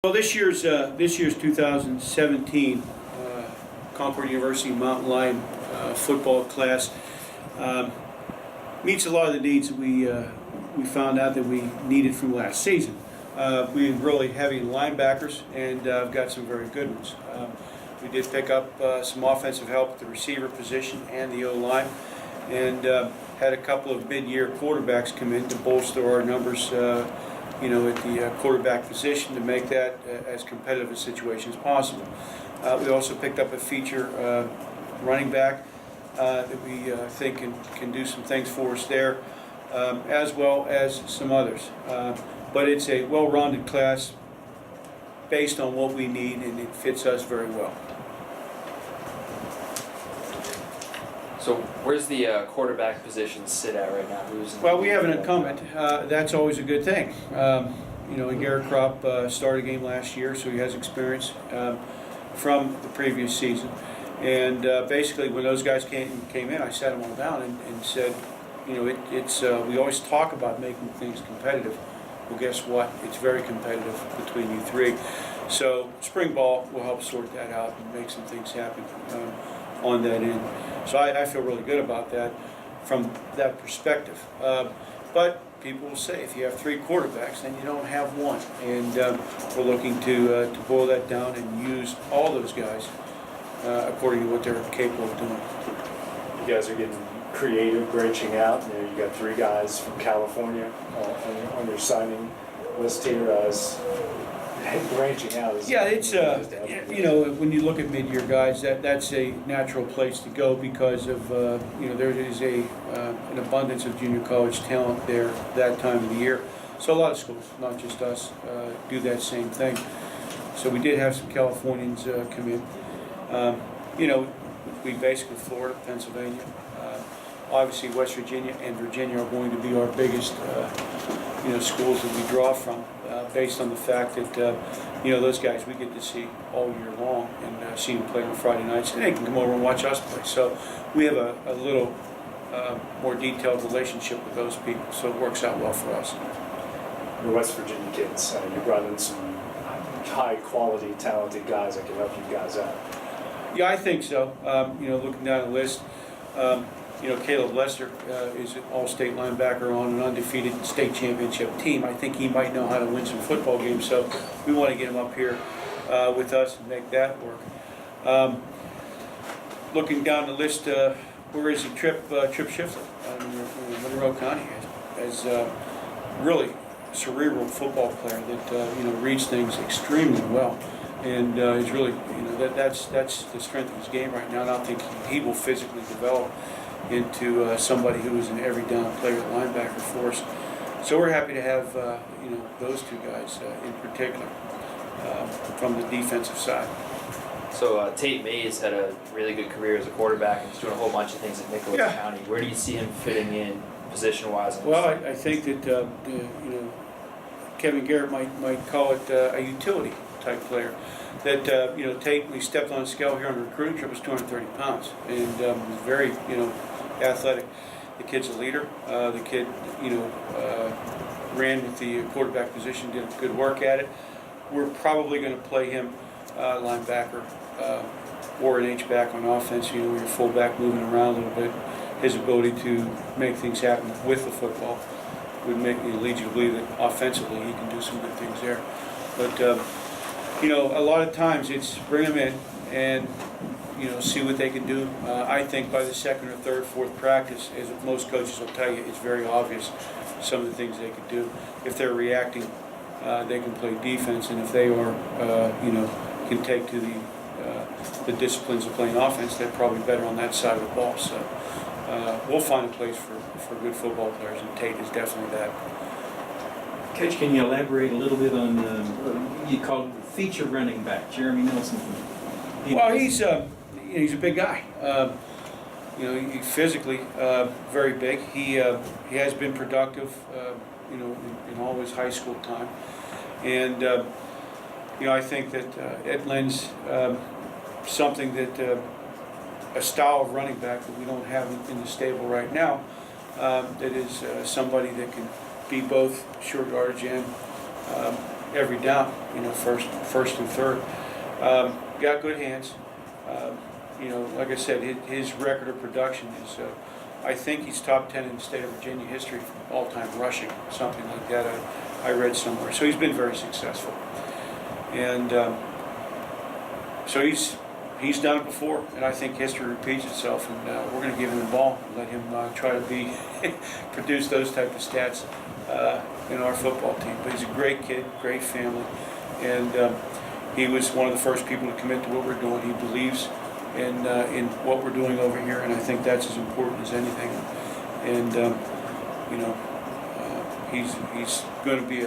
Well, this year's 2017 Concord University Mountain Lion football class meets a lot of the needs that we found out that we needed from last season. We were really heavy in linebackers, and I've got some very good ones. We did pick up some offensive help at the receiver position and the O-line, and had a couple of mid-year quarterbacks come in to bolster our numbers. At the quarterback position to make that as competitive a situation as possible. We also picked up a feature running back that we think can do some things for us there, as well as some others. But it's a well-rounded class based on what we need, and it fits us very well. So where's the quarterback position sit at right now? Well, we have an incumbent. That's always a good thing. Garrett Kropp started a game last year, so he has experience from the previous season. And basically, when those guys came in, I sat them all down and said, we always talk about making things competitive. Well, guess what? It's very competitive between you three. So spring ball will help sort that out and make some things happen on that end. So I feel really good about that from that perspective. But people will say if you have three quarterbacks, then you don't have one. And we're looking to boil that down and use all those guys according to what they're capable of doing. You guys are getting creative, branching out. You got three guys from California on your signing list here. Branching out. Yeah, it's when you look at mid-year guys, that's a natural place to go because of there is an abundance of junior college talent there that time of the year. So a lot of schools, not just us, do that same thing. So we did have some Californians come in. We basically Florida, Pennsylvania, obviously West Virginia and Virginia are going to be our biggest schools that we draw from. Based on the fact that those guys we get to see all year long and see them play on Friday nights, and they can come over and watch us play. So we have a little more detailed relationship with those people, so it works out well for us. The West Virginia kids, you brought in some high-quality, talented guys that can help you guys out. Yeah, I think so. Looking down the list. Caleb Lester is an all-state linebacker on an undefeated state championship team. I think he might know how to win some football games, so we want to get him up here with us and make that work. Looking down the list, where is he? Trip Shiflett in Monroe County as really cerebral football player that reads things extremely well, and is really that's the strength of his game right now. And I think he will physically develop into somebody who is an every down player at linebacker for us. So we're happy to have those two guys in particular from the defensive side. So Tate Mays had a really good career as a quarterback and he's doing a whole bunch of things at Nicholas County. Where do you see him fitting in position-wise? Well, I think that Kevin Garrett might call it a utility type player. That Tate, when he stepped on a scale here on the recruiting trip, was 230 pounds and was very athletic. The kid's a leader. The kid ran with the quarterback position, did good work at it. We're probably going to play him linebacker or an H-back on offense. Your fullback moving around a little bit. His ability to make things happen with the football would make me lead you to believe that offensively he can do some good things there. But a lot of times it's bring them in and see what they can do. I think by the second or third, fourth practice, as most coaches will tell you, it's very obvious some of the things they could do. If they're reacting, they can play defense, and if they are, can take to the disciplines of playing offense, they're probably better on that side of the ball. So we'll find a place for good football players, and Tate is definitely that. Coach, can you elaborate a little bit on you called him the feature running back, Jeremy Nelson? Well, he's a big guy. He's physically very big. He has been productive, in all his high school time, and I think that it lends something that a style of running back that we don't have in the stable right now. That is somebody that can be both short yardage and every down, first and third. Got good hands. Like I said, his record of production is, I think he's top 10 in the state of Virginia history for all-time rushing, something like that I read somewhere. So he's been very successful. And so he's done it before, and I think history repeats itself, and we're going to give him the ball and let him try to produce those type of stats in our football team. But he's a great kid, great family, and he was one of the first people to commit to what we're doing. He believes in what we're doing over here, and I think that's as important as anything. And he's going to be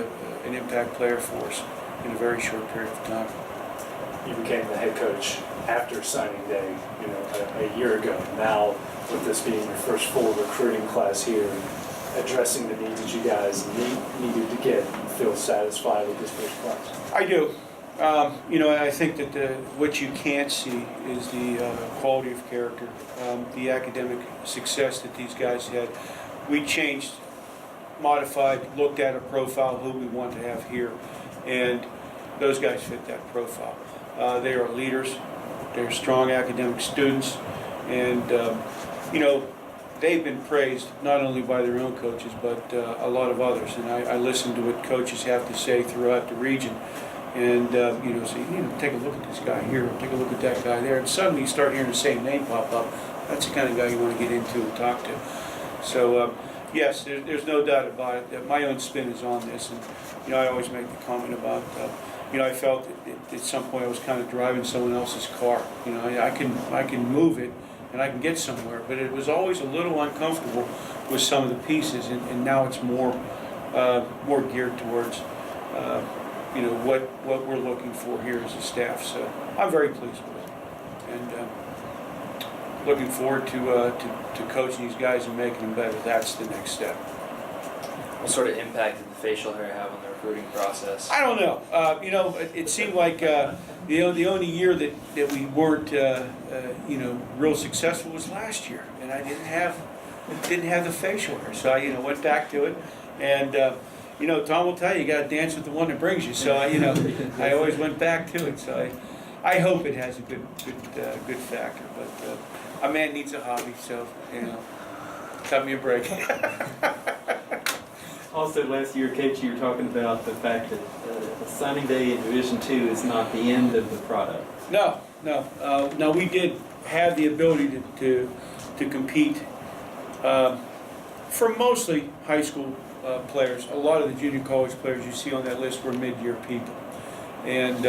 an impact player for us in a very short period of time. You became the head coach after signing day, a year ago. Now, with this being your first full recruiting class here, addressing the needs that you guys needed to get, you feel satisfied with this first class? I do. I think that what you can't see is the quality of character, the academic success that these guys had. We changed, modified, looked at a profile who we want to have here, and those guys fit that profile. They are leaders. They're strong academic students, and they've been praised not only by their own coaches but a lot of others. And I listen to what coaches have to say throughout the region, and say, take a look at this guy here, take a look at that guy there, and suddenly you start hearing the same name pop up. That's the kind of guy you want to get into and talk to. So yes, there's no doubt about it that my own spin is on this, and I always make the comment about. I felt at some point I was kind of driving someone else's car. I can move it and I can get somewhere, but it was always a little uncomfortable with some of the pieces, and now it's more geared towards what we're looking for here as a staff. So I'm very pleased with it, and looking forward to coaching these guys and making them better. That's the next step. What sort of impact did the facial hair have on the recruiting process? I don't know. It seemed like the only year that we weren't real successful was last year, and I didn't have the facial hair, so I went back to it, and Tom will tell you got to dance with the one that brings you. So I always went back to it. So I hope it has a good factor, but a man needs a hobby, so cut me a break. Also, last year, Kate, you were talking about the fact that signing day in Division II is not the end of the product. No. We did have the ability to compete for mostly high school players. A lot of the junior college players you see on that list were mid-year people, and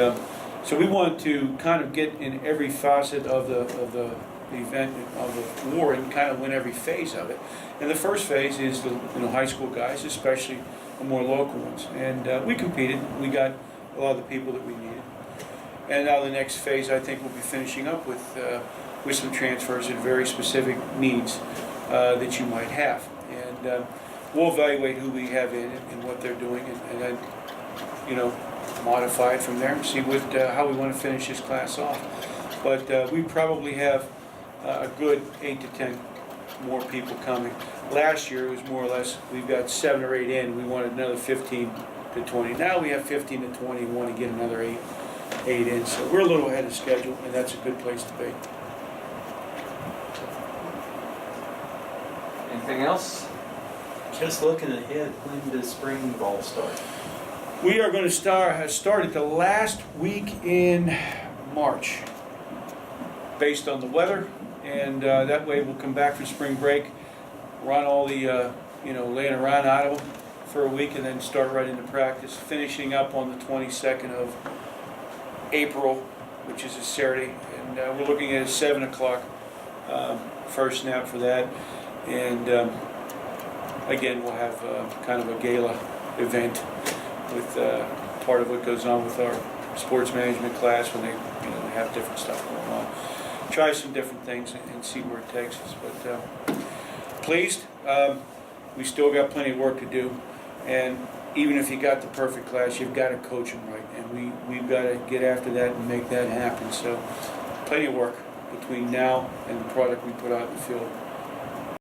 so we wanted to kind of get in every facet of the event of the war and kind of win every phase of it. And the first phase is the high school guys, especially the more local ones. And we competed. We got a lot of the people that we needed. And now the next phase, I think, we'll be finishing up with some transfers and very specific needs that you might have. And we'll evaluate who we have in and what they're doing, and then modify it from there and see how we want to finish this class off. But we probably have a good 8 to 10 more people coming. Last year it was more or less, we've got 7 or 8 in, we wanted another 15 to 20. Now we have 15 to 20 and want to get another 8 in. So we're a little ahead of schedule, and that's a good place to be. Anything else? Just looking ahead, when does spring ball start? We are going to start at the last week in March, based on the weather, and that way we'll come back from spring break, run all the laying around out of them for a week, and then start right into practice, finishing up on the 22nd of April, which is a Saturday, and we're looking at a 7 o'clock first snap for that, and again we'll have kind of a gala event with part of what goes on with our sports management class when they have different stuff going on. Try some different things and see where it takes us. But pleased, we still got plenty of work to do, and even if you got the perfect class, you've got to coach them right, and we've got to get after that and make that happen. So plenty of work between now and the product we put out in the field.